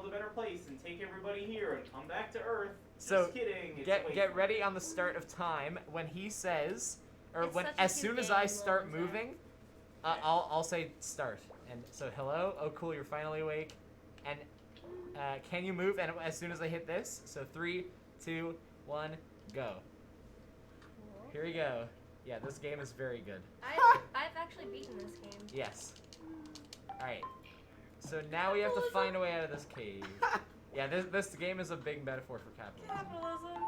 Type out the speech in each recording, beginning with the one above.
a better place and take everybody here and come back to Earth. So Just kidding. It's get ready on the start of time when he says, or It's when such a as cute soon as game, I start Lorenzo. moving, I'll say start. And so hello, oh cool, you're finally awake, and can you move? And as soon as I hit this, so 3, 2, 1, go. Here we go. Yeah, this game is very good. I've actually beaten this game. Yes. All right. So now we have to find a way out of this cave. Yeah, this game is a big metaphor for capitalism. Capitalism.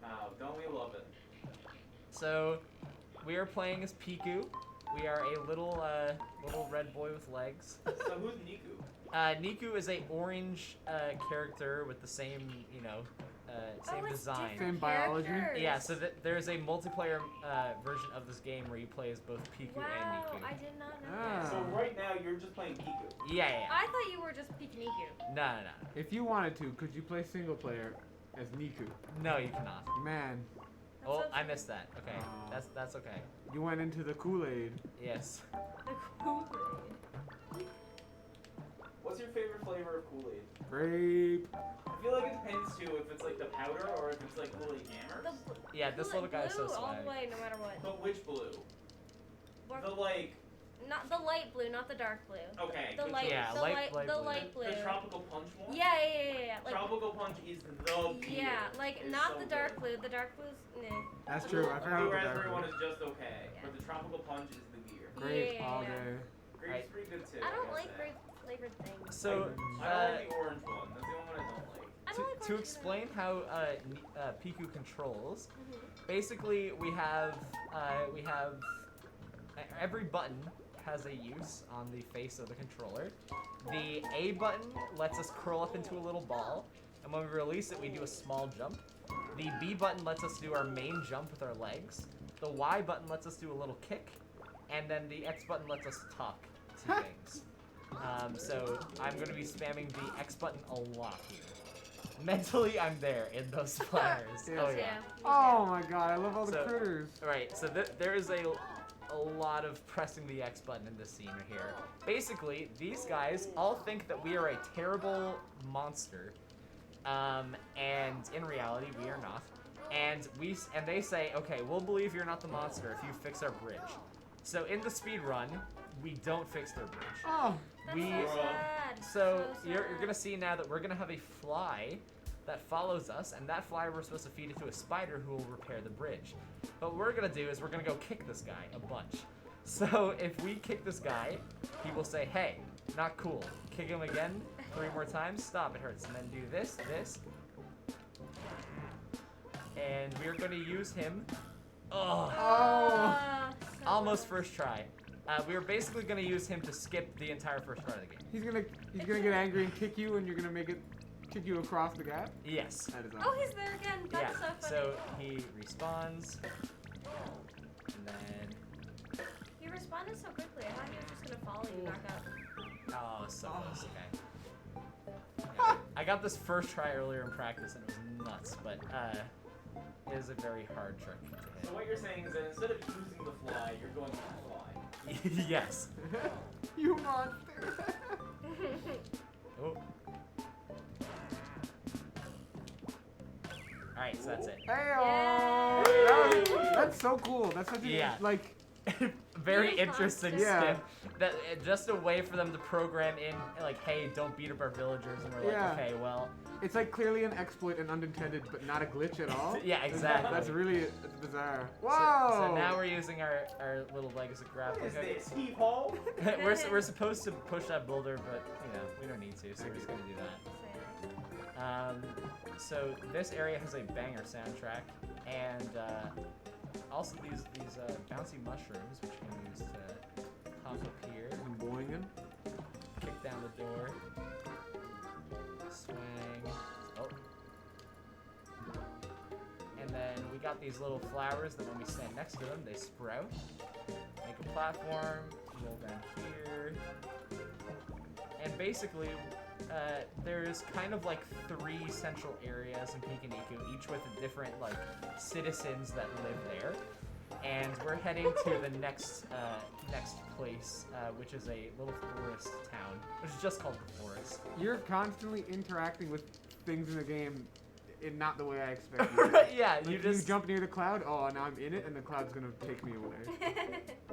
Wow, don't we love it? So we are playing as Piku. We are a little red boy with legs. So who's Niku? Niku is a orange character with the same, same it's design. Same biology? characters. Yeah, so there's a multiplayer version of this game where you play as both Piku Wow, and Niku. I did not know Ah. that. So right now you're just playing Piku. Yeah. I thought you were just Pikuniku. No. If you wanted to, could you play single player as Niku? No, you cannot. Man, That Oh, sounds I missed that. Okay, Aw. that's okay. you went into the Kool-Aid. Yes. The Kool-Aid. What's your favorite flavor of Kool-Aid? Grape. I feel like it depends too if it's like the powder or if it's like Kool-Aid Jammers. Yeah, this little guy is so blue all swag. the way, no matter what. But which blue? Or- The like. Not the light blue, not the dark blue. Okay. The good light, choice. Yeah, the light- light, light the blue. light blue. The tropical punch one. Yeah. Like, Tropical punch is the beer. yeah, like It's not so the dark good. blue. The dark blue's nah. That's The true. blue- I the forgot blue about the raspberry dark one one. is just okay, Yeah. but the tropical punch is the beer. Grape Yeah. all day. Grape's Right. pretty good too. I don't gotta like say. grape flavored things. So, I don't like the orange one. That's the only one I don't like. I to, don't like to orange explain how Piku controls, either. basically we have every button has a use on the face of the controller. The A button lets us curl up into a little ball, and when we release it, we do a small jump. The B button lets us do our main jump with our legs. The Y button lets us do a little kick, and then the X button lets us talk to things. So I'm going to be spamming the X button a lot here. Mentally, I'm there in those flowers. Yeah. Oh yeah. Oh my god, I love all the So- critters. Right, so there is a lot of pressing the X button in this scene right here. Basically, these guys all think that we are a terrible monster, and in reality, we are not. And they say, okay, we'll believe you're not the monster if you fix our bridge. So in the speed run, we don't fix their bridge. Oh, That's We- so sad. So you're sad. gonna see now that we're gonna have a fly that follows us, and that fly we're supposed to feed it to a spider who will repair the bridge. But what we're gonna do is we're gonna go kick this guy a bunch. So if we kick this guy, he will say, hey, not cool. Kick him again 3 more times, stop, it hurts. And then do this, and we're gonna use him. Oh, So almost first try. We were basically gonna use him to skip the entire first part of the game. he's gonna get angry and kick you, and you're gonna make it kick you across the gap. Yes. That is Oh, awesome. he's there again. That's so funny. So he respawns, and then He responded so quickly. I thought he was just gonna follow you back up. oh, so close. Okay. Yeah, I got this first try earlier in practice, and it was nuts. But it is a very hard trick to So what you're saying is that instead of using the fly, you're going to the fly. hit. Yes. You monster. Oh. All right, so that's it. Hey, that's so cool. That's such a Yeah. like. Very Yeah. interesting Yeah. step. That just a way for them to program in, like, hey, don't beat up our villagers, and we're like, Yeah. okay, well, It's like clearly an exploit and unintended, but not a glitch at all. yeah, exactly. That's really bizarre. So- Whoa! So, now we're using our little legacy What grappling is hook. this? Heave ho? we're supposed to push that boulder, but we don't need to, so we're just gonna do that. So this area has a banger soundtrack, and also these bouncy mushrooms, which you can use to pop up here, I'm boinging. kick down the door, swing. Oh. And then we got these little flowers that when we stand next to them, they sprout. Make a platform, roll down here. And basically, there's kind of like 3 central areas in Pikuniku, each with different like citizens that live there. and we're heading to the next place, which is a little forest town, which is just called the forest. You're constantly interacting with things in the game in not the way I expect you to. Yeah, Like, you just jump near the cloud. Oh, now I'm in it, and the cloud's gonna take me away.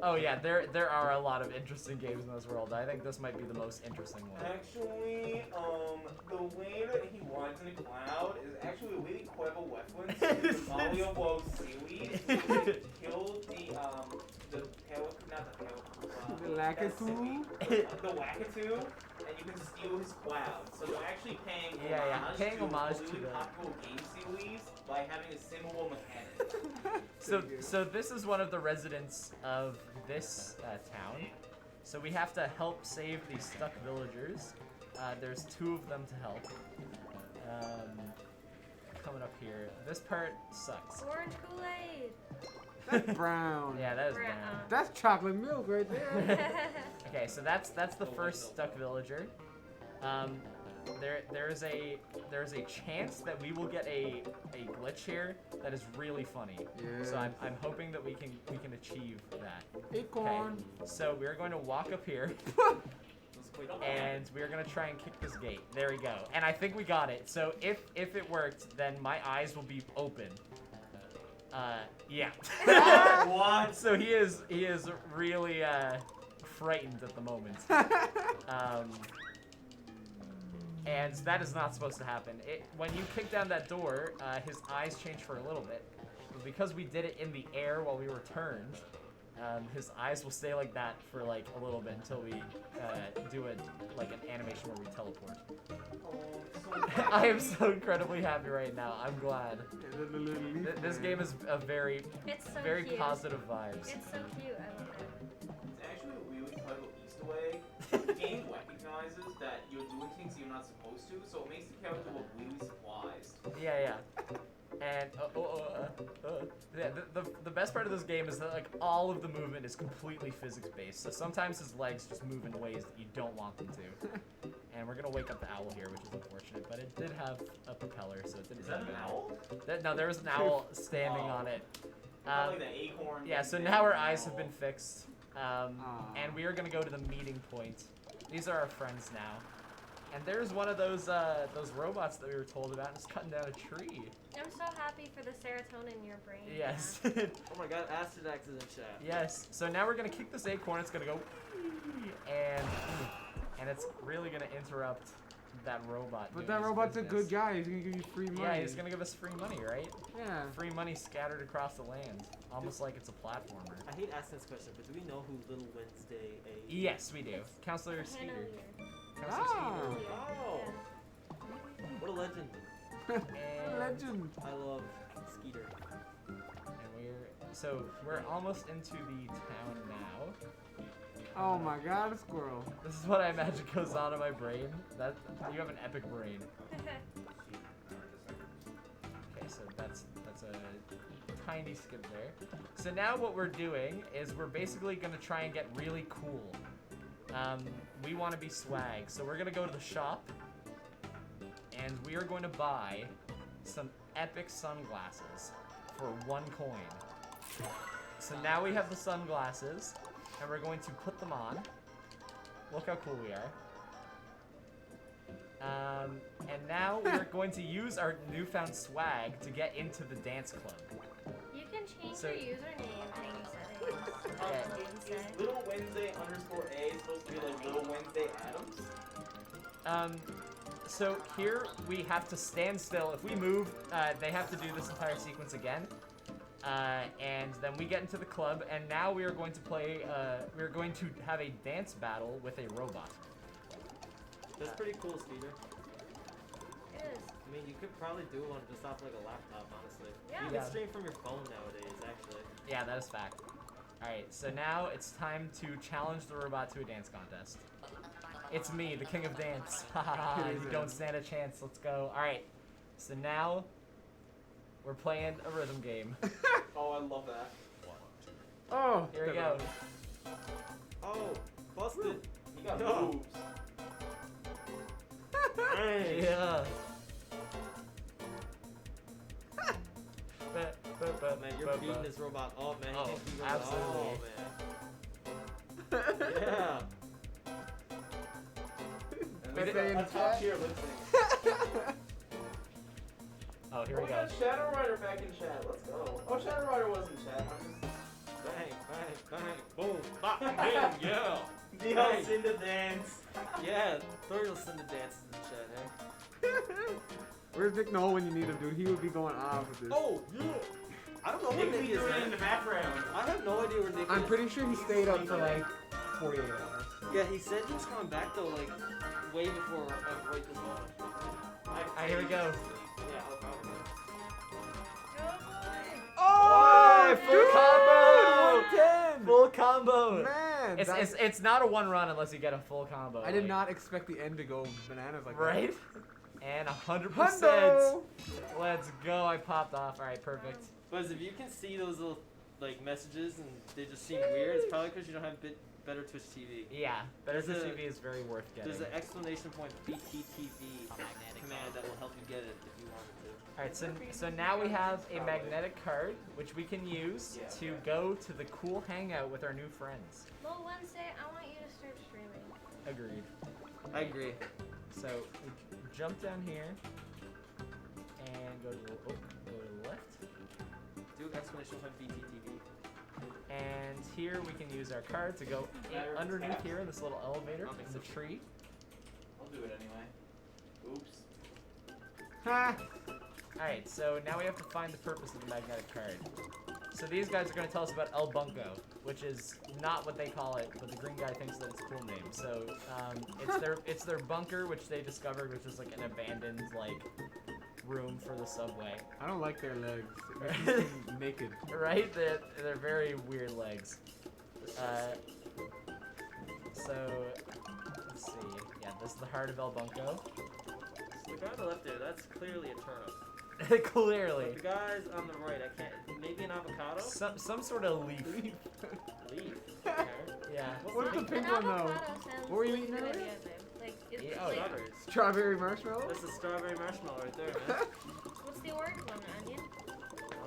Oh yeah, there are a lot of interesting games in this world. I think this might be the most interesting one. Actually, the way that he rides in the cloud is actually a really clever weapon. The Malleable seaweed to kill the Lakitu? the Lakitu, and you can steal his cloud. So they're actually paying paying homage to really the popular game series by having a similar mechanic. So this is one of the residents of this town. So we have to help save these stuck villagers. There's 2 of them to help. Coming up here. This part sucks. Orange Kool-Aid. That's brown. Yeah, that is Brown. brown. That's chocolate milk right there. Okay, so that's the first stuck villager. There's a chance that we will get a glitch here that is really funny. Yeah. So I'm hoping that we can achieve that. Okay, Acorn. so we're going to walk up here and we're gonna try and kick this gate. There we go. And I think we got it. So if it worked, then my eyes will be open. Yeah. What? So he is really frightened at the moment. And that is not supposed to happen. When you kick down that door, his eyes change for a little bit. But because we did it in the air while we were turned, his eyes will stay like that for like a little bit until we do an animation where we teleport. I am so incredibly happy right now. I'm glad. This game is a very Cute. positive vibes. It's so cute. I love it. It's actually a really clever Easter egg. The game recognizes that you're doing things you're not supposed to, so it makes the character look really surprised. Yeah. And yeah, the best part of this game is that like all of the movement is completely physics based. So sometimes his legs just move in ways that you don't want them to. And we're gonna wake up the owl here, which is unfortunate, but it did have a propeller, so it didn't. Is that an owl? No, there was an owl standing on it. Probably the acorn. Yeah, so now our eyes have been fixed, and we are gonna go to the meeting point. These are our friends now. And there's one of those robots that we were told about, just cutting down a tree. I'm so happy for the serotonin in your brain. Yes. Oh my god, Acidax is in chat. Yes. So now we're gonna kick this acorn. It's gonna go, and it's really gonna interrupt that robot. But doing that his robot's a business. good guy. He's gonna give you free money. Yeah, he's gonna give us free money, right? Yeah. Free money scattered across the land, almost like it's a platformer. I hate asking this question, but do we know who Little Wednesday is? Yes, we do. Counselor Hannah Skeeter. Lear. Counselor Ah. Oh. What a legend. Skeeter. Legend. I love Skeeter. And we're almost into the town now. Oh my god, a squirrel. This is what I imagine goes on in my brain. You have an epic brain. Okay, so that's a tiny skip there. So now what we're doing is we're basically gonna try and get really cool. We want to be swag, so we're gonna go to the shop, and we are going to buy some epic sunglasses for 1 coin. So now we have the sunglasses, and we're going to put them on. Look how cool we are. And now we're going to use our newfound swag to get into the dance club. You can change So- your username in any settings. Is Little Wednesday _A supposed to be like Little Wednesday Adams? So here we have to stand still. If we move, they have to do this entire sequence again. And then we get into the club, and now we are going to play, we're going to have a dance battle with a robot. That's pretty cool, Skeeter. It is. I mean, you could probably do one just off like a laptop, honestly. Yeah. You Yeah. can stream from your phone nowadays, actually. Yeah, that is fact. Alright, so now it's time to challenge the robot to a dance contest. It's me, the king of dance. Haha, It is you don't him. stand a chance. Let's go. Alright, so now we're playing a rhythm game. Oh, I love that. Oh. Here we go. Oh, busted. You got No. boobs. Hey. Yeah. Man, you're robot. beating this robot up, man. He Oh, can beat robot absolutely. up, man. Yeah. And They this say in is a top chat. tier lip sync. Oh, here we We go. got Shadow Rider back in chat. Let's go. Oh, Shadow Rider was in chat. Bang, bang, bang, boom, bop, bang, yeah. DL Cinda dance. Yeah, throw your Cinda dances in chat, hey. Where's Nick Noel when you need him, dude? He would be going off with this. Oh, yeah. I don't know where Nick Nick be is, doing it in the man. background. I have no idea where Nick I'm is. pretty sure he stayed up for like 48 hours. Yeah, he said he was coming back though, like, way before, right this moment. Alright, here we go. Yeah, I'll probably. Oh, full combo! 110! Full combo! Man! It's not a one run unless you get a full combo. I did like- not expect the end to go bananas like Right? And 100%. Hundo! Let's go. I popped off. Alright, perfect. But if you can see those little, like, messages and they just seem weird, it's probably because you don't have Better Twitch TV. Yeah, Better There's Twitch a- TV is very worth getting. There's an exclamation point BTTV command that will help you get it if you wanted to. Alright, so now we have a magnetic card, which we can use to go to the cool hangout with our new friends. Well, Wednesday, I want you to start streaming. Agreed. I agree. So we jump down here and go to the left. Do exclamation point BTTV. And here we can use our card to go underneath here in this little elevator in the tree. I'll do it anyway. Oops. Ha! Alright, so now we have to find the purpose of the magnetic card. So these guys are going to tell us about El Bunko, which is not what they call it, but the green guy thinks that it's a cool name. So it's their bunker, which they discovered, which is like an abandoned like room for the subway. I don't like their legs. It makes me seem naked. Right? They're very weird legs. So let's see. Yeah, this is the heart of El Bunko. So the guy on the left there, that's clearly a turnip. Clearly. The guys on the right, I can't. Maybe an avocado? Some sort of leaf. Leaf. Okay. Yeah. What's the An pink one though? avocado sounds What were you like eating a good earlier? idea, babe. Like, it's Yeah, like, Strawberries. Strawberry marshmallow? That's a strawberry marshmallow right there, man. what's the orange one, onion?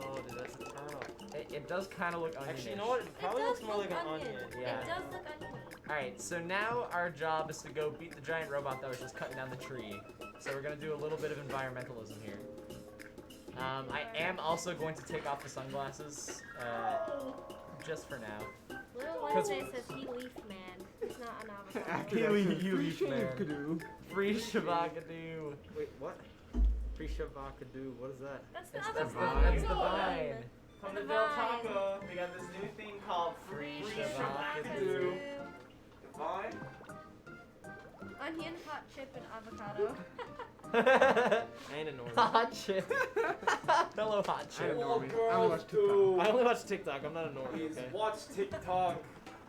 Oh, dude, that's a turnip. It does kind of look onionish. Actually, you know what? It probably it looks does more look like an onion. Yeah. It does look oniony. Alright, so now our job is to go beat the giant robot that was just cutting down the tree. So we're gonna do a little bit of environmentalism here. I am also going to take off the sunglasses, just for now. Little 'Cause- Wednesday says he leaf man. It's not an avocado. After You that, leave- you free leave, shave man. canoe. Free Shabakadoo. Wait, what? Pre-shabakadoo, what is that? That's the That's avocado. the That's the vine. Come to The Del vine. Taco. They got this new thing called Free Free Shabakadoo. Shabakadoo. Vine? Onion, hot chip, and avocado. And a normal. Hot chip. Hello, hot I chip. don't know. All I girls only watch do. I only watch TikTok, I'm not a normal, Please okay? watch TikTok.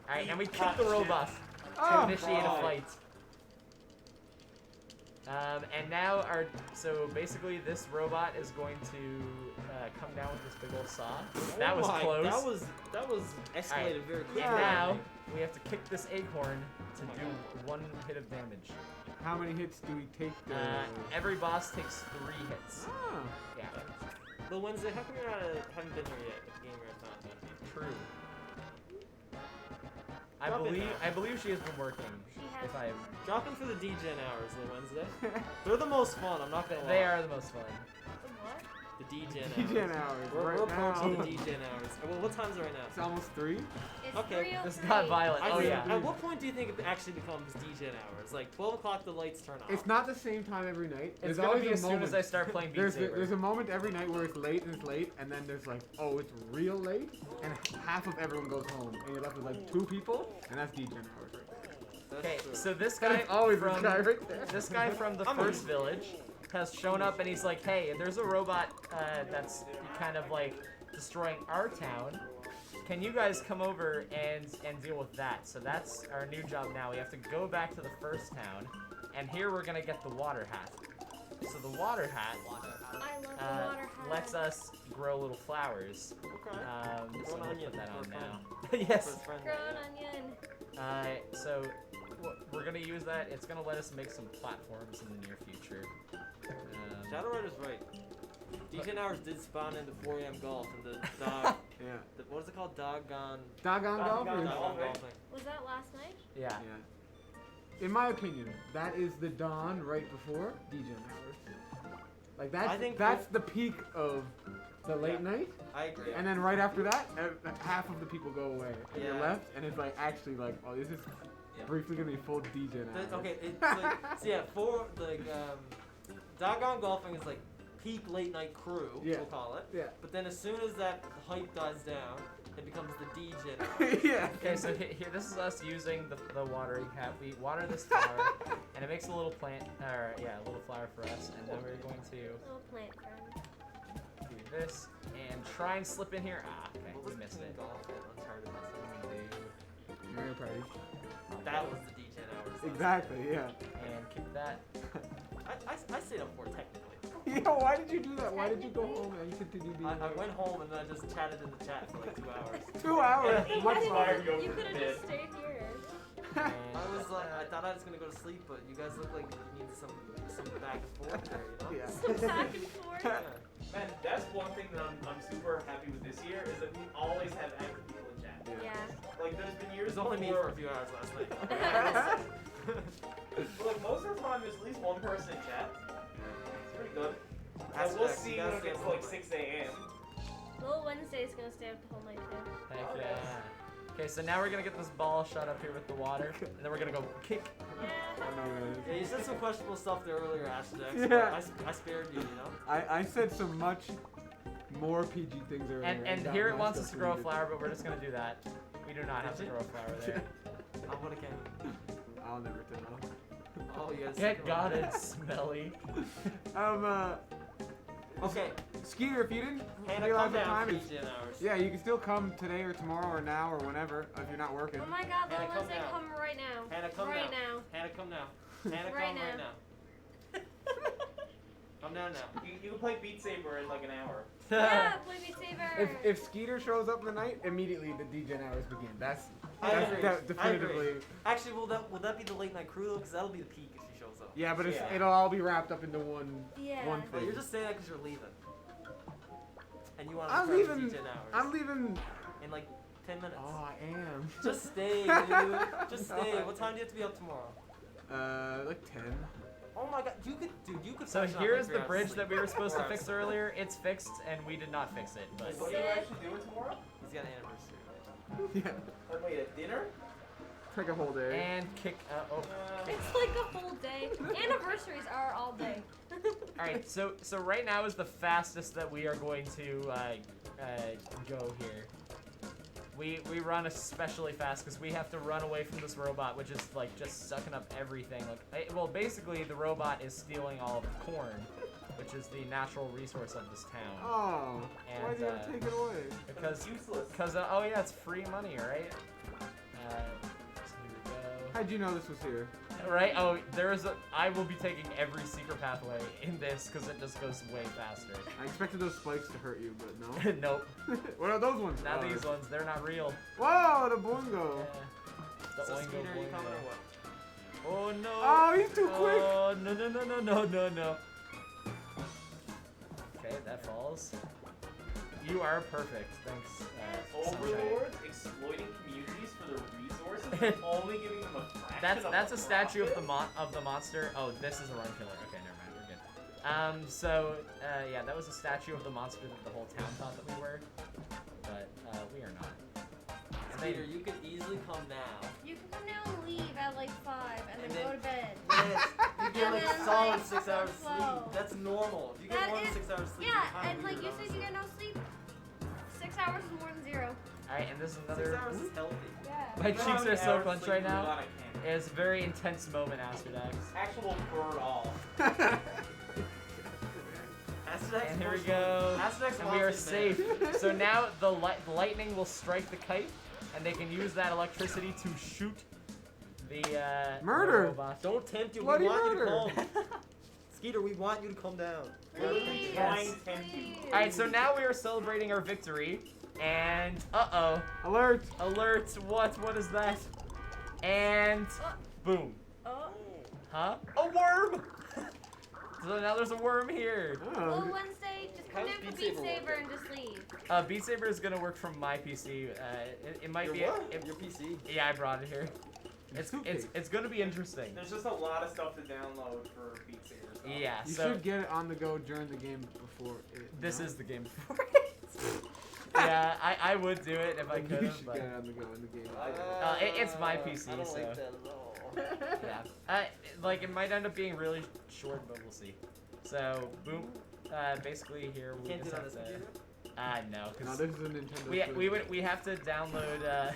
Alright, now we kick Hot the chip. robot to Oh, initiate a God. fight. And now so basically this robot is going to come down with this big old saw. That was Oh my, close. That was escalated very quickly. And now we have to kick this acorn to do one hit of damage. How many hits do we take? Every boss takes 3 hits. Ah. Yeah, But Wednesday, how come you haven't been here yet at the game marathon then? true. Drop in now. I believe she has been working. She has If I, Drop in for the DGen hours, little Wednesday. They're the most fun, I'm not gonna lie. they are the most fun. What? The DGen hours. DGen hours. We're right pumped now. for the DGen hours. Well, what time's it right now? It's almost 3. It's Okay, 3:03. This got violent. I Oh mean, yeah. At what point do you think it actually becomes DGen hours? Like 12 o'clock, the lights turn off. It's not the same time every night. It's There's gonna always be a as soon moment. as I start playing Beat There's Saber. a moment every night where it's late, and then there's like, oh, it's real late, and half of everyone goes home, and you're left with like 2 people, and that's DGen hours right there. That's Okay, true. so this And guy it's always from this guy right there. this guy from the I'm a- first village has shown up and he's like, hey, there's a robot that's kind of like destroying our town. Can you guys come over and deal with that? So that's our new job now. We have to go back to the first town, and here we're gonna get the water hat. So the water hat I love the water hat. lets us grow little flowers. Okay. So Grow an we'll onion put that for on a now. yes. For his friend Grow there, an onion. So we're gonna use that. It's gonna let us make some platforms in the near future. Shadow Rider's right. DGen hours did spawn into 4 a.m. golf, and the dog Yeah. What is it called? Doggone Doggone golfers. Doggone golfing. Was that last night? Yeah. Yeah. In my opinion, that is the dawn right before DJ hours. Like I think that's the peak of the late night. I agree. And then right after that, half of the people go away. And you're Yeah. left, and it's like actually like, oh, this is Yeah. briefly gonna be full DJ now. Okay, it's like, so yeah, for like Doggone golfing is like peak late night crew, Yeah. we'll call it. Yeah. But then as soon as that hype dies down, it becomes the DJ. Yeah. Okay, so here, this is us using the watering cap. We water this flower, and it makes a little plant, or yeah, a little flower for us. And then we're going to Little plant friend. do this and try and slip in here. Ah, okay, What we was missed playing it. golf at Uncharted Message? Mario Party. That was the DJ hours. last Exactly. Yeah. And kick that. night. I stayed up for it technically. Yeah. Why did you do that? Why did you go home and continue being? I went home and then I just chatted in the chat for like 2 hours. 2 hours. Yeah. Much Why longer. are you You over could have the just stayed here. And I was like, I thought I was gonna go to sleep, but you guys look like you need some back and forth there, you know? Yeah. Some back and forth. Yeah. Man, that's one thing that I'm super happy with this year is that we always have active people in chat. Yeah. Like there's been It years was only me before, for a few hours last night. but like most of the time there's at least one person in chat. It's pretty good. That's And we'll next. see You when gotta it gets stay to like up 6 a.m. Little Wednesday's gonna stay up the whole night too. heck Oh, yeah. yes. Okay, so now we're gonna get this ball shot up here with the water, and then we're gonna go kick. Yeah. Yeah, you said some questionable stuff there earlier, Ashdex. Yeah. I spared you, you know? I said some much more PG things earlier. And got here it my wants us stuff to grow a deleted. flower, but we're just gonna do that. We do not have to grow a flower there. I would have came. I'll never tell. Oh, you guys. Get got it, smelly. Okay, Skeeter, if you didn't Hannah, realize come the down time, for it's, DJ hours. yeah, you can still come today or tomorrow or now or whenever if you're not working. Oh my god, Hannah, little come Wednesday, down. come right now. Hannah, come right now. now. Hannah, come now. Hannah, Right come right now. now. Come down now. You can play Beat Saber in like an hour. Yeah, play Beat Saber. If Skeeter shows up in the night, immediately the DJ hours begin. That's I agree. definitively. Actually, will that be the late night crew though? Because that'll be the peak if she shows up. Yeah, but Yeah. it'll all be wrapped up into one Yeah. one But thing. you're just saying that because you're leaving. And you want to I'm start with leaving. DJ hours. I'm leaving. In like 10 minutes. Oh, I am. Just stay, dude. Just stay. What time do you have to be up tomorrow? Like 10. Oh my god, you could, dude, you could. So finish off here's like 3 the hours bridge sleep. that we were supposed to 4 hours fix sleep. earlier. It's fixed, and we did not fix it. But What are you actually doing tomorrow? He's got an anniversary. Yeah. Like, wait, a dinner? Take a whole day. and kick. Oh. It's like a full day. Anniversaries are all day. All right. So right now is the fastest that we are going to go here. We run especially fast because we have to run away from this robot, which is like just sucking up everything. Well, basically the robot is stealing all of the corn, which is the natural resource of this town. Oh. And, Why do you have to take it away? Because It's useless. oh yeah, it's free money, right? So here we go. How'd you know this was here? Right? Oh, I will be taking every secret pathway in this because it just goes way faster. I expected those spikes to hurt you, but no. Nope. What are those ones? Not Oh. these ones. They're not real. Whoa, the boingo. The So oingo Skeeter, you boingo. coming or what? Oh no. Oh, he's too quick. Oh no. Okay, that falls. You are perfect. Thanks. Sunshine. Overlords exploiting communities for their resources and only giving them a fraction That's of a statue of the profit? monster. Oh, this is a run killer. Okay, never mind. We're good. Yeah, that was a statue of the monster that the whole town thought that we were, but we are not. And Skeeter, then, you could easily come now. You can come now and leave at like 5 and And then go then- to bed. Yes, you get And like then, solid like, 6 hours flow. sleep. That's normal. If you get That more than is- 6 hours sleep, Yeah, you're kinda and like weird, you said, you honestly. get no sleep. 6 hours is more than 0. all right, and this is 6 another. hours is healthy. Yeah. My You know how cheeks many are so hours clenched sleep right you now. got? I can't. It's a very intense moment, Asterdax. Actual bird all. Asterdax And here we wants- go. Asterdax And we are wants his man. safe. So now the lightning will strike the kite, and they can use that electricity to shoot the Murder. the robot. Don't tempt you. Bloody we want murder. you to come. Skeeter, we want you to come down. Please, Trying to tempt you. please. All right, so now we are celebrating our victory, and Alert. alert! What is that? And boom, Oh. huh? A worm! So now there's a worm here. Well, Oh, Wednesday, just How come does down for Beat Beat Saber Saber work? and just leave. Beat Saber is gonna work from my PC. It might Your be. what? It, Your PC. yeah, I brought it here. It's okay. it's gonna be interesting. There's just a lot of stuff to download for Beat Saber stuff. Yeah. You So should get it on the go during the game before it. this no? is the game for it. Yeah, I would do it if I You could should have, but get it on the go in the game. it's my PC, I don't so- like that at all. yeah. Like it might end up being really short, but we'll see. So boom. Basically here we Can't do just it on have this to. computer? No, No, because this is a Nintendo. we have to download.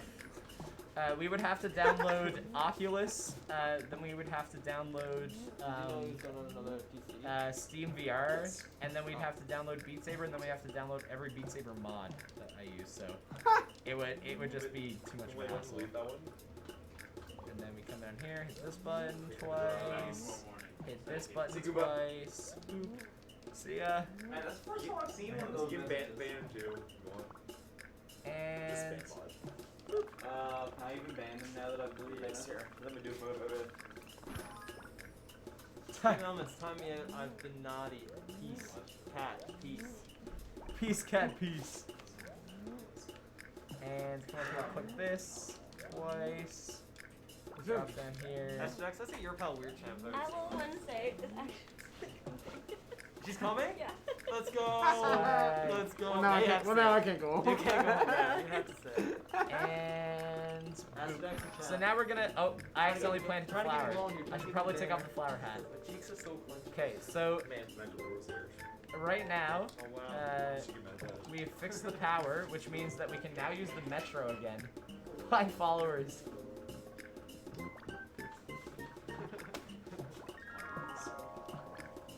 We would have to download Oculus. Then we would have to download Did you know he's going on another PC? Steam VR, and then we'd have to download Beat Saber, and then we have to download every Beat Saber mod that I use. So it would just be too much of a Wait, hassle. delete that one? And then we come down here, hit this button twice, hit this button Say goodbye. twice. Boop. See ya. Man, that's the first time I've seen one of those. Get messages. banned too. Go on. And Just ban Can I even ban them now that I've deleted Yes, it? sir. Let me do it. It's time I've been naughty. Peace. Cat. Peace. peace, cat, peace. And come up here, click this twice. Drop down here. Jax, I say your pal Weird Champ. Apple Wednesday is actually. She's coming? Yeah. Let's go. Alright. Let's go. Well, now, You have to now I say can't go. it. You can't go. Yeah, you have to say it. And Ask Jax to so chat. now we're gonna. Oh, I accidentally planted the Try to get flower. along here, try I to should get probably the take bear. off the flower hat. My cheeks are so clenched. Okay, so Man's mental research. right now Oh wow. Should get mad at that. we've fixed the power, which means that we can now use the metro again. 5 followers.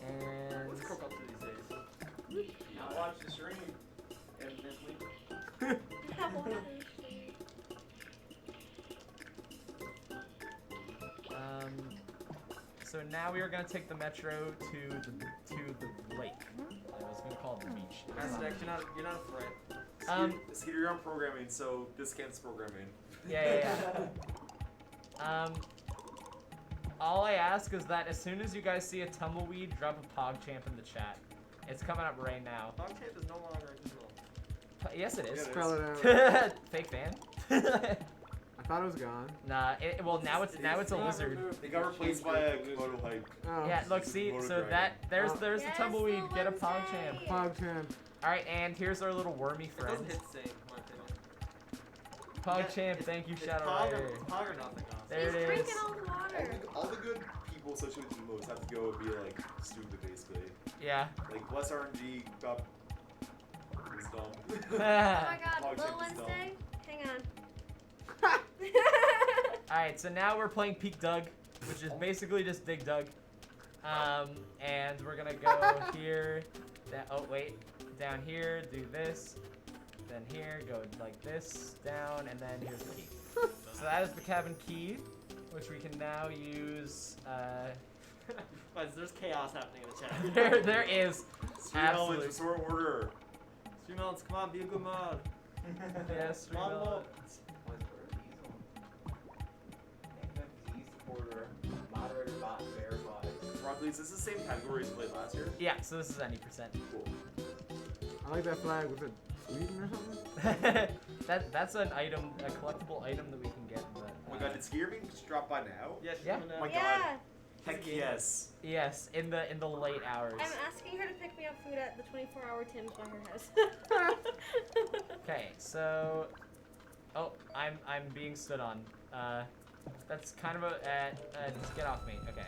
And What's Croak up to these days? Now watch the stream. Evidently. so now we are gonna take the metro to the lake. I was gonna call it the beach. Ask Jax, you're not a threat. Skeeter, you're on programming, so this counts programming. Yeah. All I ask is that as soon as you guys see a tumbleweed, drop a PogChamp in the chat. It's coming up right now. Dog tape is no longer digital. Yes, it is. Yeah, Spell it out. Fake fan. I thought it was gone. Nah. Well, now it's a lizard. It got replaced by a Komodo hype. Oh. Yeah. Look. See. Komodo So dragon. there's Oh. the Yes, tumbleweed. the Get a Wednesday. PogChamp. PogChamp. All right, and here's our little wormy It friend. doesn't hit the same, in my opinion. PogChamp. It's- Thank you, it's Shadow Pog Rider. or Pog or nothing else. There He's it is. drinking all the water. All the good people associated with the most have to go and be like stupid, basically. Yeah. Like Bless RNG got was dumb. Oh my god, Pog Little Champ is dumb. Wednesday? Hang on. Alright, so now we're playing Peak Doug, which is basically just Dig Dug. And we're gonna go here. Down here, do this. Then here, go like this, down, and then here's the key. So that is the cabin key, which we can now use. Guys, there's chaos happening in the chat. There is. Stream elements, Absolute. restore order. Stream elements, come on, be a good mod. Yes, Mod real. mod. Moderator bot verified. Broccoli, is this the same category as played last year? Yeah, so this is any percent. Cool. I like that flag. Was it Sweden or something? That's an item, a collectible item that we can get. But, Oh my god, did Skier being just drop by now? Yeah, she's Yeah. coming Oh my down. Yeah. Heck yes. yes, in the late hours. I'm asking her to pick me up food at the 24-hour Tim's by her house. Okay, so, I'm being stood on. That's kind of a just get off me. Okay.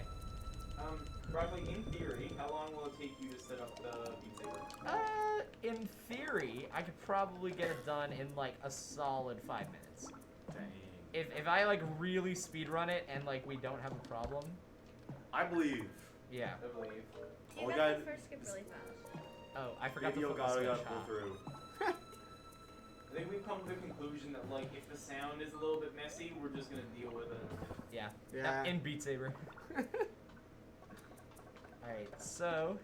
Broccoli, in theory, how long will it take you to set up the Beat Saber? In theory, I could probably get it done in like a solid 5 minutes. Dang. If I like really speed run it and like we don't have a problem, I believe. yeah. I believe. You Oh, got God. the first skip really fast. Oh, I forgot Maybe to you'll put the gotta switch pull on. through. I think we've come to the conclusion that, like, if the sound is a little bit messy, we're just gonna deal with it. Yeah. Yeah. In Beat Saber. Alright, so,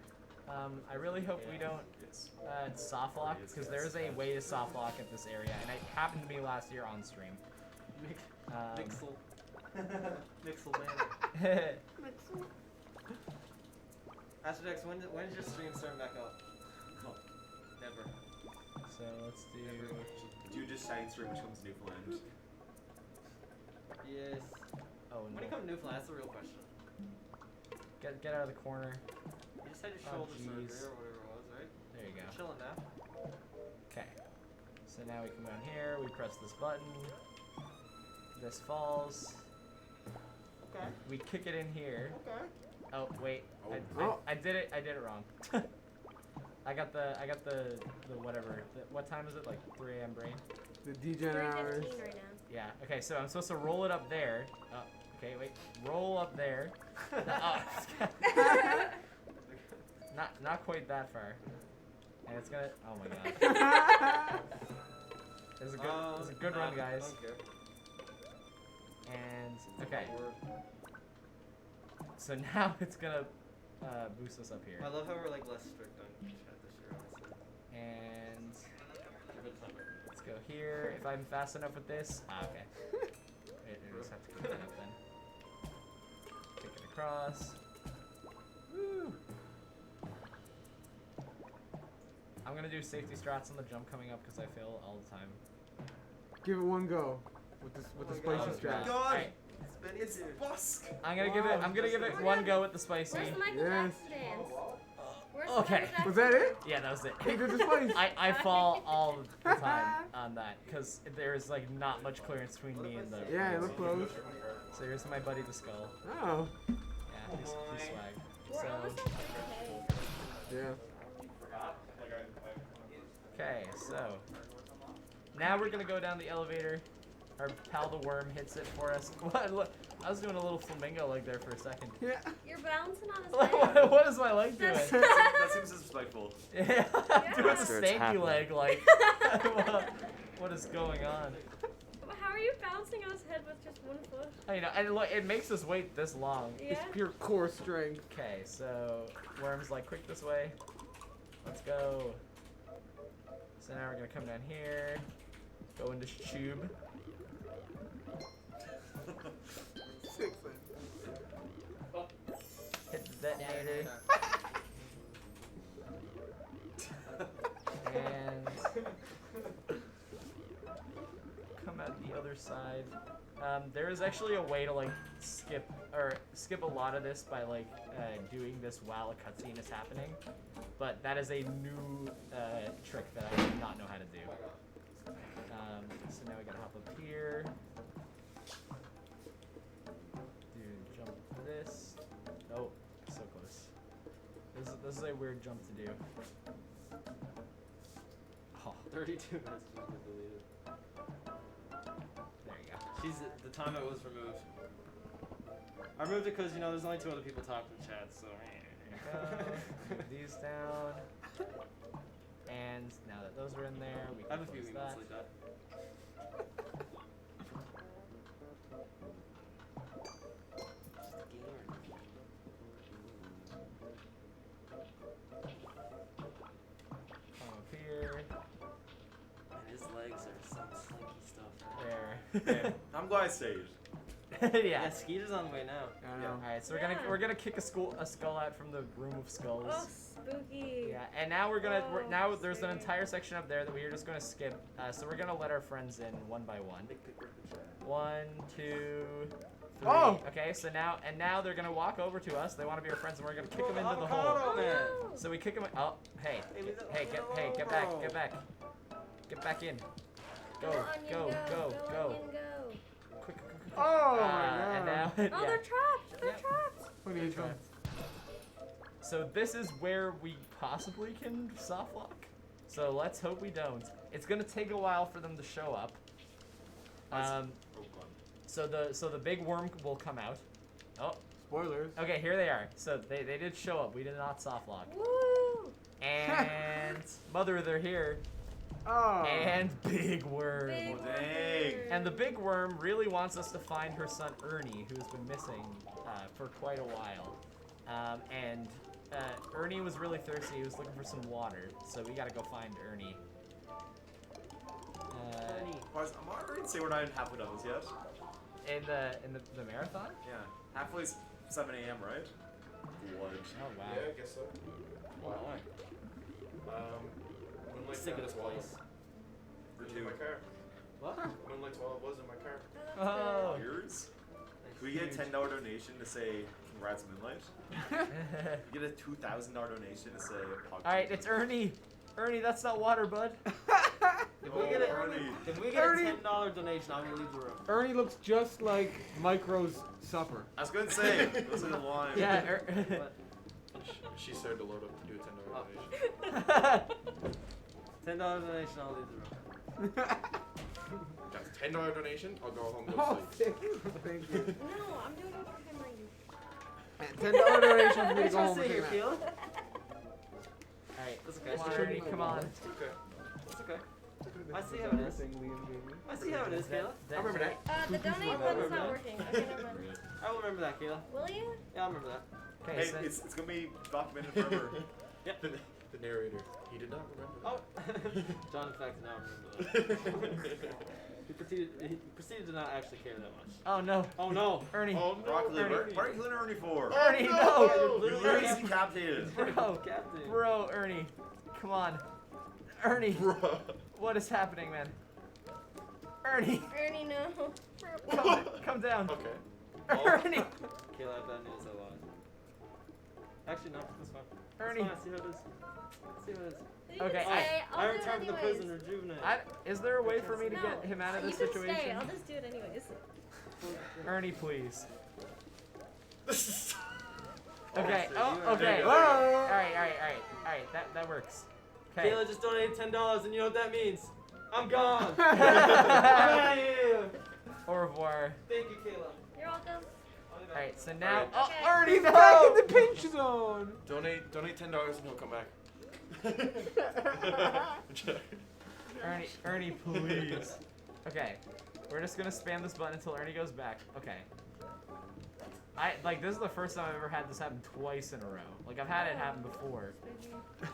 I really hope we don't Yes. soft lock, because there is a way to soft lock at this area, and it happened to me last year on stream. Mixel. Mixel man. Hashtag when's your stream starting back up? Never. So let's do. Do you just science stream which comes to Newfoundland? Yes. Oh When no. you come to Newfoundland, that's the real question. Get out of the corner. You just had your Oh, shoulder surgery jeez. or whatever it was, right? There you go. You're chilling now. Okay. So now we come down here. We press this button. This falls. Okay. We kick it in here. Okay. Oh wait. Oh. I did it wrong. I got the whatever. What time is it? Like 3 a.m. brain? The degen hours. 3:15 right now. Yeah. Okay. So I'm supposed to roll it up there. Oh. Okay. Wait. Roll up there. Oh. Not quite that far. And it's gonna. Oh my god. It's a good run, guys. I don't care. And okay. So now it's gonna boost us up here. I love how we're like less strict on chat this year, honestly. And Give it time. let's go here. If I'm fast enough with this. Okay. I just have to kick it up then. Kick it across. Woo! I'm gonna do safety strats on the jump coming up because I fail all the time. Give it one go with the spicy strap. God! Alright. It's Busk! I'm gonna give it one go with the spicy. Where's the Michael Yes. Jackson dance? Where's Okay. the Michael Jackson Was that it? Yeah, that was it. He did the spice. I fall all the time on that because there's like not much clearance between me and the. Yeah, it looked close. So here's my buddy the skull. Oh. Yeah, he's swag. We're So almost at 3K. Yeah. okay, so now we're gonna go down the elevator. Our pal the worm hits it for us. What? Look, I was doing a little flamingo leg there for a second. Yeah. You're bouncing on his leg. What is my leg doing? That's- That seems disrespectful. Yeah, I'm doing a Sure, it's stanky happening. leg. Like, what is going on? How are you bouncing on his head with just one foot? You know, and look, it makes us wait this long. Yeah. It's pure core strength. Okay, so worm's like quick this way. Let's go. So now we're gonna come down here, go into tube. Hit the detonator. And come out the other side. There is actually a way to like skip a lot of this by like doing this while a cutscene is happening, but that is a new trick that I do not know how to do. So now we gotta hop up here. Do jump this. Oh, so close. This is a weird jump to do. Oh, 32 minutes just been deleted. there you go. The time it was removed. I removed it because, you know, there's only 2 other people talking in chat, so. Move these down. And now that those are in there, we I can have a few close emails that. like that. Come up here. And his legs are some slinky stuff. There. Yeah, I'm glad I stayed. yeah. Yeah, Skeeter's on the way now. I know. Alright, so Yeah. we're gonna kick a skull out from the room of skulls. Oh, spooky. Yeah, and now now Oh, there's an sick. entire section up there that we are just gonna skip. So we're gonna let our friends in one by one. 1, 2, 3. Oh! Okay, so now they're gonna walk over to us. They want to be our friends, and we're gonna kick them into the hole. Avocado Oh, man. no. So we kick them. Oh, hey, get back, get back in. Go, onion, go. onion, Quick. Oh my And god. now, Oh, yeah. they're trapped. They're Yep. trapped. What is that? So this is where we possibly can soft lock. So let's hope we don't. It's gonna take a while for them to show up. So the big worm will come out. Oh, Spoilers. okay, here they are. So they did show up. We did not soft lock. Woo. And mother, they're here. Oh. And big worm. Big dang. worm. And the big worm really wants us to find her son Ernie, who's been missing for quite a while. Ernie was really thirsty. He was looking for some water, so we gotta go find Ernie. Am I right to say we're not even halfway done this yet? In the marathon? Yeah. Halfway's 7 a.m., right? Bludge. Oh wow. Yeah, I guess so. Why? Moonlight Sick of this 12 place. was in my car. What? Moonlight 12 was in my car. Oh. Yours? Could we get a $10 donation to say congrats Moonlight? We get a $2,000 donation to say All right, it's Ernie. Ernie, that's not water, bud. If we get a Ernie. Ernie. $10 donation, I will leave the room. Ernie looks just like Micro's supper. I was going to say, those are the lines. Yeah. What? She started to load up to do a $10 Oh. donation. $10 donation, I'll leave the room. That's $10 donation. I'll go home and go Oh, sleep. thank you. No, I'm doing it for him right $10 donation for me to What go you home say and here, take a nap. Keela? Alright, That's okay. come on, Ernie, come on. It's okay. It's okay. I see how it is. I see how it is, Kayla. I remember that. The donate button's not working. Okay, never mind. I will remember that, Kayla. Will you? Yeah, I'll remember that. Okay, Hey, so it's going to be documented forever. Yep. The narrator. He did not remember Oh, that. John, in fact, did not remember that. He proceeded to not actually care that much. oh no, Oh no! Ernie. Oh no. Broccoli, Ernie. what are you killing Ernie for? Ernie, no! no! You literally Ernie, decapitated. bro, Captain. bro, Ernie, come on, Ernie, Bruh. what is happening, man? Ernie, Ernie, no. come down, Okay. Ernie, Kayla, I have bad news. I lied. Actually, no. That's fine. Ernie. That's fine. I see how it is. See how it is. You Okay, can stay. I I'll do it returned to the anyways. prison rejuvenate. Is there a way for me to No, get him out of this you can situation? stay. I'll just do it anyways. Ernie, please. Oh, Okay. shit, Oh, you are- okay. There you go. All right. That works. Okay. Kayla just donated $10, and you know what that means? I'm gone. I'm out of here. Au revoir. Thank you, Kayla. You're welcome. I'll be back. All right. So now, Alright. oh, Okay. Ernie, He's no! back in the pinch zone. Donate $10 and he'll come back. Ernie, please. Okay. We're just gonna spam this button until Ernie goes back. Okay. This is the first time I've ever had this happen twice in a row. Like I've had it happen before.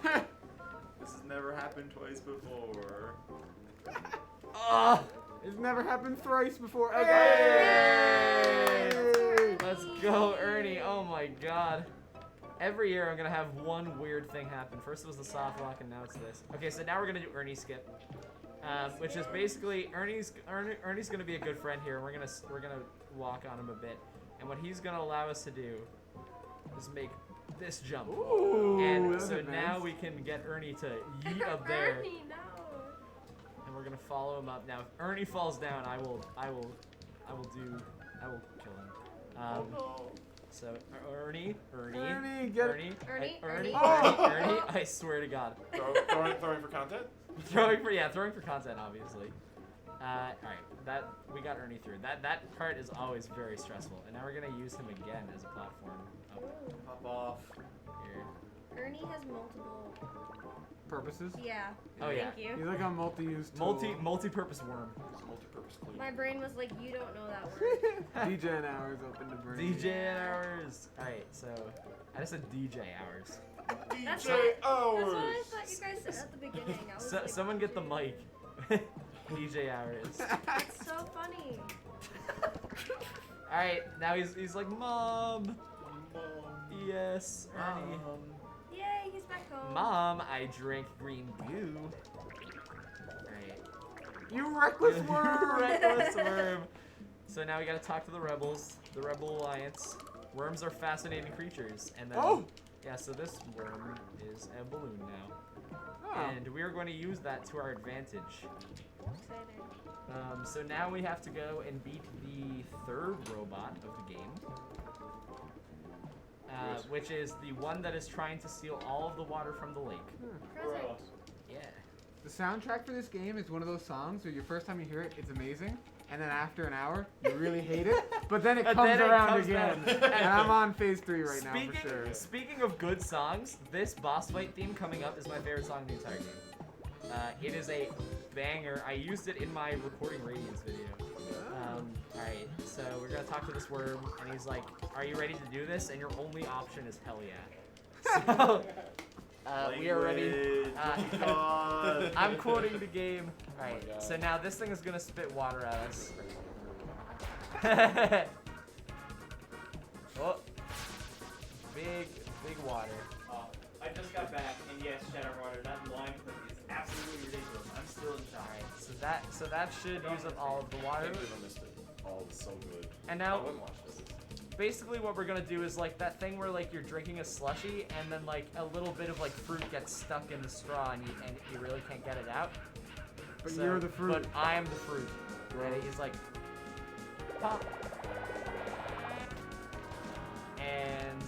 This has never happened twice before. Ah! It's never happened thrice before. Hey! Okay. Let's go, Ernie. Oh my god. Every year I'm gonna have one weird thing happen. First it was the soft lock and now it's this. Okay, so now we're gonna do Ernie skip. Which is basically Ernie's gonna be a good friend here and we're gonna walk on him a bit. And what he's gonna allow us to do is make this jump. Ooh, And that's so advanced. now we can get Ernie to yeet up there. Ernie, no. And we're gonna follow him up. Now if Ernie falls down, I will kill him. So Ernie, Ernie, get it. Ernie, Ernie, Ernie, Ernie. Ernie, I swear to God. Throwing for content? throwing for content, obviously. All right, we got Ernie through. That part is always very stressful, and now we're gonna use him again as a platform up Ooh. Hop off. here. Ernie has multiple. Purposes. Yeah. Oh, yeah. Thank you. He's like a multi-use tool. Multi-purpose worm. It's a multi-purpose clue. My brain was like, you don't know that word. DJ and hours open to burn. DJ hours. All right, so I just said DJ hours. That's DJ what I hours. thought you guys said at the beginning. I was like, Someone get the mic. DJ hours. It's so funny. All right, now he's like, Mom. Yes, Ernie. Yay, he's back home. Mom, I drank green goo. Alright. You reckless worm. Reckless worm. So now we gotta talk to the rebels, the Rebel Alliance. Worms are fascinating creatures. And then, Oh. yeah, so this worm is a balloon now. Oh. And we are going to use that to our advantage. Excited. So now we have to go and beat the third robot of the game. Which is the one that is trying to steal all of the water from the lake. Present. Yeah. The soundtrack for this game is one of those songs where your first time you hear it, it's amazing, and then after an hour, you really hate it, but then it But comes then it around comes again. back. And I'm on phase 3 right now for sure. Speaking of good songs, this boss fight theme coming up is my favorite song in the entire game. It is a banger. I used it in my recording radiance video. Alright, so we're gonna talk to this worm, and he's like, are you ready to do this? And your only option is hell yeah. So, we are ready. Language. God. I'm quoting the game. Alright, God. so now this thing is gonna spit water at us. Oh. big water. I just got back, and yes, Shadow Water, that lime clip is absolutely ridiculous. I'm still in shock. Alright, so that should use up all of the I water. can't believe I missed it. Oh, it was so good. And I now, wouldn't watch this. basically what we're gonna do is like that thing where like you're drinking a slushy and then like a little bit of like fruit gets stuck in the straw and you really can't get it out. But So- you're the fruit. But I am the fruit. And he's like, pop. And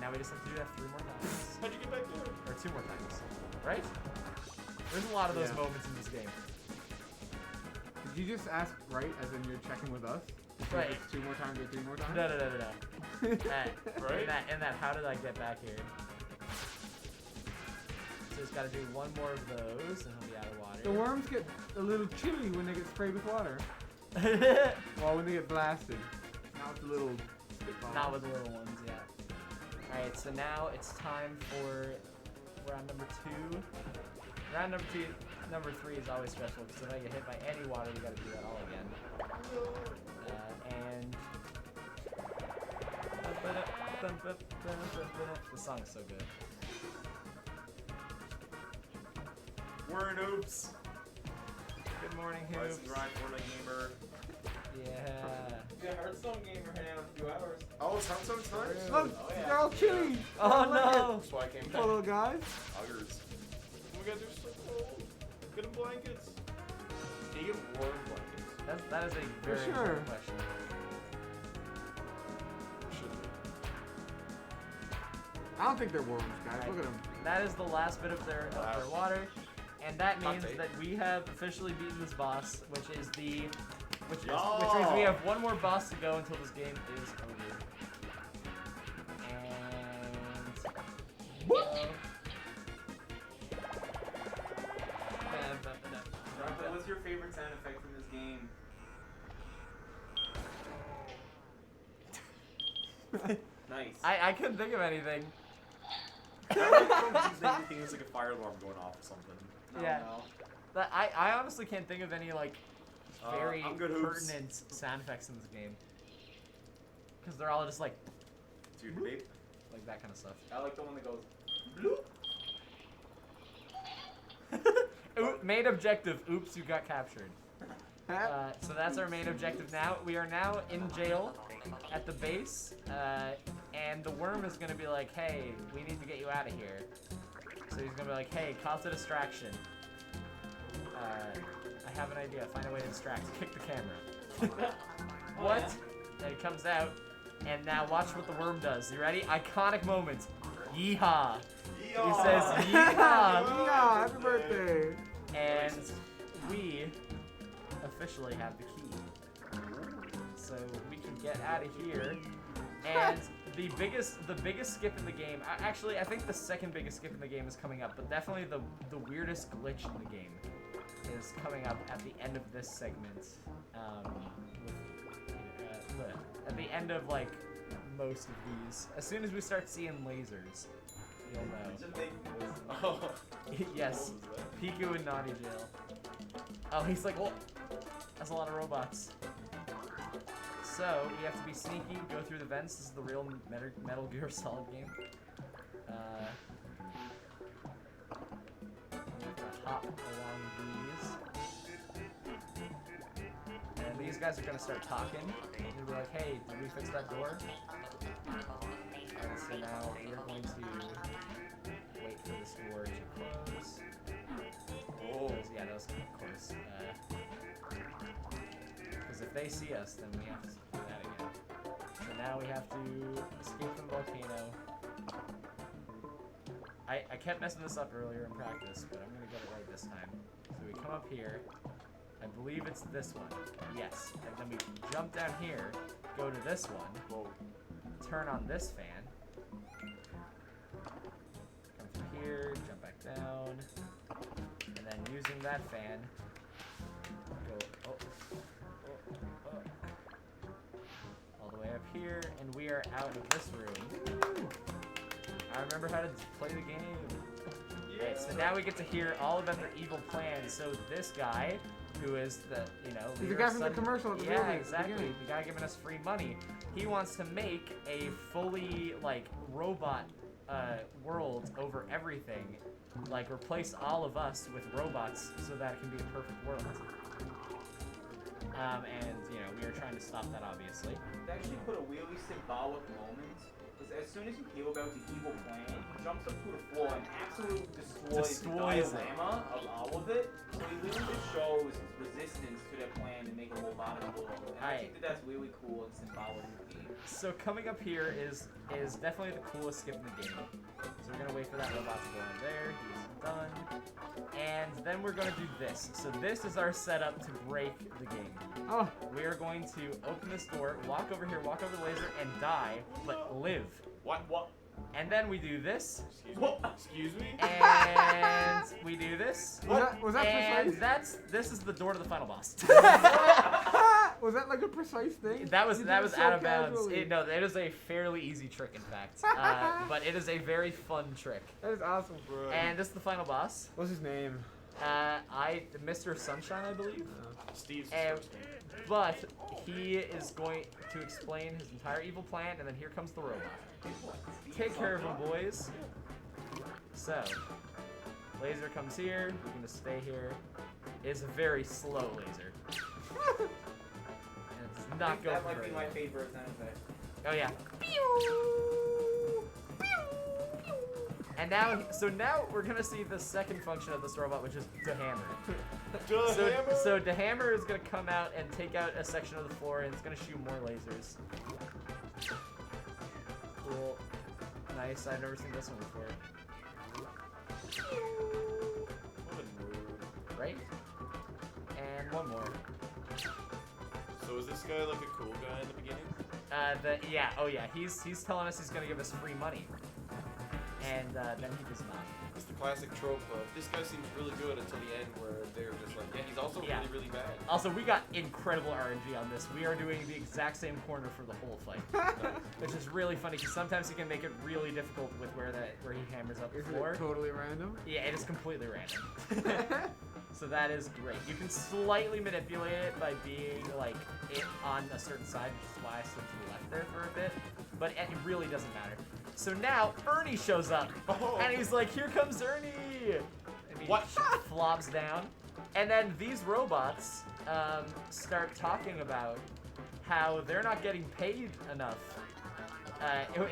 now we just have to do that 3 more times. How'd you get back there? Or 2 more times. Right? There's a lot of those Yeah. moments in this game. Did you just ask right as in you're checking with us? Right. It's 2 more times or 3 more times? No. Right? In that, how did I get back here? So he's got to do 1 more of those, and he'll be out of water. The worms get a little chilly when they get sprayed with water. Well, when they get blasted. Now it's a little spitball. Not with the little ones, yeah. Alright, so now it's time for round number 2. Round number 3 is always special, because if I get hit by any water, we gotta do that all again. And... The song's so good. We're in Oops. Good morning, Rise Hoops. and grind, Fortnite gamer. Yeah. Yeah, Hearthstone gamer hang out in a few hours. Oh, it's Hearthstone tonight? Look, Oh, yeah. they're all chilly. Oh no! That's why I came back. Poor little guys. Uggers. Oh my god, they're so cold. Get them blankets. Can you get warm blankets? That is a For very sure. important question. Should be. I don't think they're worms, guys. Alright. Look at them. That is the last bit of their water, and that Hot means take. that we have officially beaten this boss, which is which Yeah. means we have 1 more boss to go until this game is over. And Rafa, what's your favorite sound effect from this game? Nice. I couldn't think of anything. I don't use anything. It's like a fire alarm going off or something. No, Yeah. no. But I honestly can't think of any like very I'm good, Hoops. pertinent sound effects in this game. Because they're all just like Dude, babe. that kind of stuff. I like the one that goes bloop. Main objective. Oops, you got captured. So that's our main objective now. We are now in jail at the base, and the worm is gonna be like, hey, we need to get you out of here. So he's gonna be like, hey, cause a distraction. I have an idea. Find a way to distract. Kick the camera. What? And it comes out, and now watch what the worm does. You ready? Iconic moment. Yeehaw. He says yeehaw. Yeah, happy birthday. And we officially have the key. So we can get out of here. And the biggest skip in the game, actually I think the second biggest skip in the game is coming up, but definitely the weirdest glitch in the game is coming up at the end of this segment. At the end of like most of these. As soon as we start seeing lasers, you'll know. Just make this. Oh. Yes, Piku in naughty jail. Oh, he's like, well, that's a lot of robots. So, we have to be sneaky, go through the vents. This is the real Metal Gear Solid game. We have to hop along these. And these guys are gonna start talking. They'll be like, hey, did we fix that door? And so now we're going to wait for this door to close. Oh. Yeah, that was close. Because if they see us, then we have to do that again. So now we have to escape from the volcano. I kept messing this up earlier in practice, but I'm going to get it right this time. So we come up here. I believe it's this one. Yes. And then we jump down here, go to this one, Whoa. turn on this fan, come through here, jump back down, and then using that fan, go all the way up here, and we are out of this room. I remember how to play the game. Right, so now we get to hear all about their evil plans. So this guy, who is the, He's the leader guy of from the Sun- commercial at the Yeah, beginning, at the exactly. beginning. The guy giving us free money. He wants to make a fully, robot world over everything. Like, replace all of us with robots so that it can be a perfect world. And, you know, we are trying to stop that, obviously. They actually put a really symbolic moment. Because as soon as you hear about the evil plan, he jumps up to the floor and absolutely destroys the diorama of all of it. So he literally just shows his resistance to their plan to make a robotic world. And I think that that's really cool and symbolic in the game. So coming up here is definitely the coolest skip in the game. So we're gonna wait for that robot to go in there. He's done. And then we're gonna do this. So this is our setup to break the game. Oh, We are going to open this door, walk over here, walk over the laser, and die, but live. What? And then we do this, Excuse me? and we do this, was that and precise? this is the door to the final boss. Was that like a precise thing? That was You did that it was so out of bounds. casually. No, it is a fairly easy trick, in fact. But it is a very fun trick. That is awesome. Bro. And this is the final boss. What's his name? Mr. Sunshine, I believe. Steve's And, first name. but he is going to explain his entire evil plan, and then here comes the robot. Take care of him, boys. So, laser comes here. We're gonna stay here. It's a very slow laser. And it does not go That for might be very my well. favorite sound effect. Oh yeah. And now, so now we're gonna see the second function of this robot, which is to hammer. So the hammer is gonna come out and take out a section of the floor, and it's gonna shoot more lasers. Cool. Nice. I've never seen this one before. What a nerd. Right? And one more. So is this guy like a cool guy in the beginning? Oh yeah. He's telling us he's gonna give us free money, and then he does not. It's the classic trope of this guy seems really good until the end where they're just like, yeah, he's also Yeah. really, really bad. Also, we got incredible RNG on this. We are doing the exact same corner for the whole fight, which is really funny because sometimes he can make it really difficult with where he hammers up the Isn't floor. it totally random? Yeah, it is completely random. So that is great. You can slightly manipulate it by being like it on a certain side, which is why I stood to the left there for a bit. But it really doesn't matter. So now Ernie shows up, and he's like, "Here comes Ernie!" And he flops down, and then these robots start talking about how they're not getting paid enough.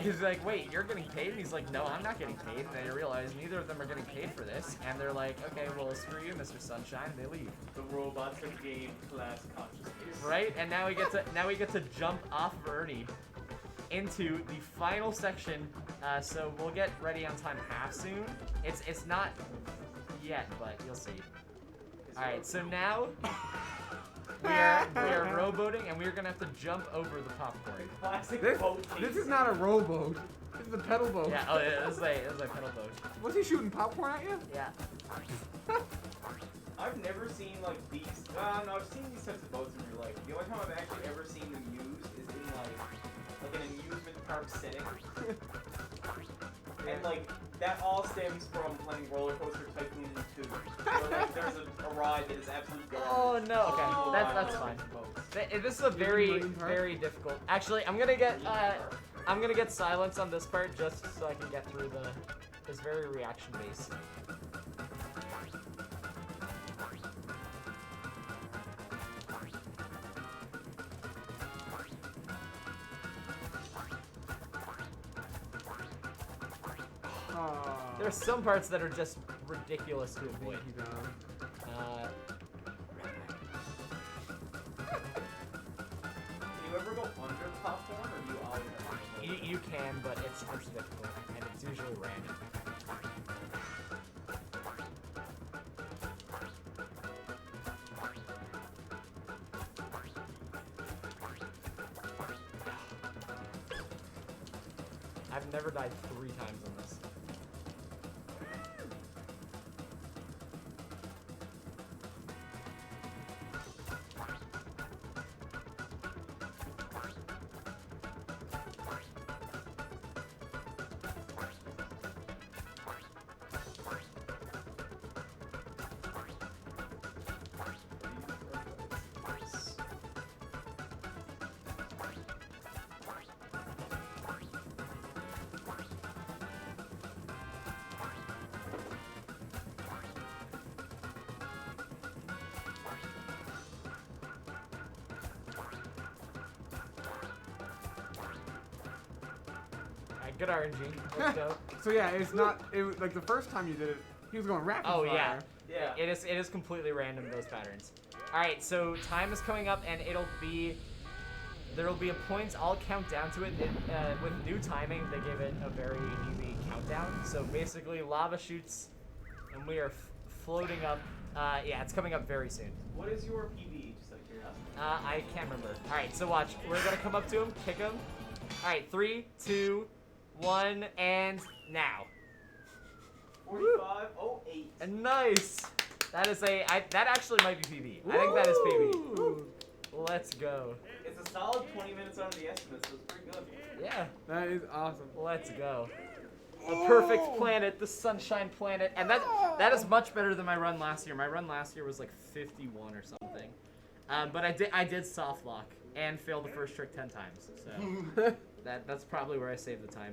He's like, "Wait, you're getting paid?" And he's like, "No, I'm not getting paid." And they realize neither of them are getting paid for this, and they're like, "Okay, well, screw you, Mr. Sunshine." And they leave. The robots have gained class consciousness. Right? And now we get to jump off of Ernie into the final section. So we'll get ready on time half soon. It's not yet, but you'll see. All right, so now we are rowboating, and we're gonna have to jump over the popcorn. Classic This boat is chase. not a rowboat. This is a pedal boat. Yeah. Oh, yeah. This is a pedal boat. Was he shooting popcorn at you? Yeah. I've never seen like these. No, I've seen these types of boats in real life. The only time I've actually ever seen them used is in like an amusement park setting. And like that all stems from playing Roller Coaster Tycoon 2. Where like there's a ride that is absolute garbage. Oh no. Okay, People that's ride fine. on boats. This is a very Marine Park? very difficult. Actually, I'm gonna get silence on this part just so I can get through the. It's very reaction based. There are some parts that are just ridiculous to avoid. Uh, Can you ever go under popcorn, or do you always have to go? you can, but it's difficult, and it's usually random. I've never died 3 times on this. Good RNG. Let's go. So yeah, it's not. It was, like the first time you did it, he was going rapid Oh fire. yeah. Yeah. It is completely random, those patterns. All right, so time is coming up, and there'll be a point. I'll count down to it. With new timing, they gave it a very easy countdown. So basically, lava shoots, and we are floating up. Yeah, it's coming up very soon. What is your PB? Just out of curiosity. I can't remember. All right, so watch. We're gonna come up to him, kick him. All right, 3, 2, 1, and now. 45:08. And nice. That is that actually might be PB. I think that is PB. Woo! Let's go. It's a solid 20 minutes under the estimate, so it's pretty good. Yeah. That is awesome. Let's go. The perfect planet, the sunshine planet, and that is much better than my run last year. My run last year was like 51 or something, but I did soft lock and failed the first trick 10 times. So that's probably where I saved the time.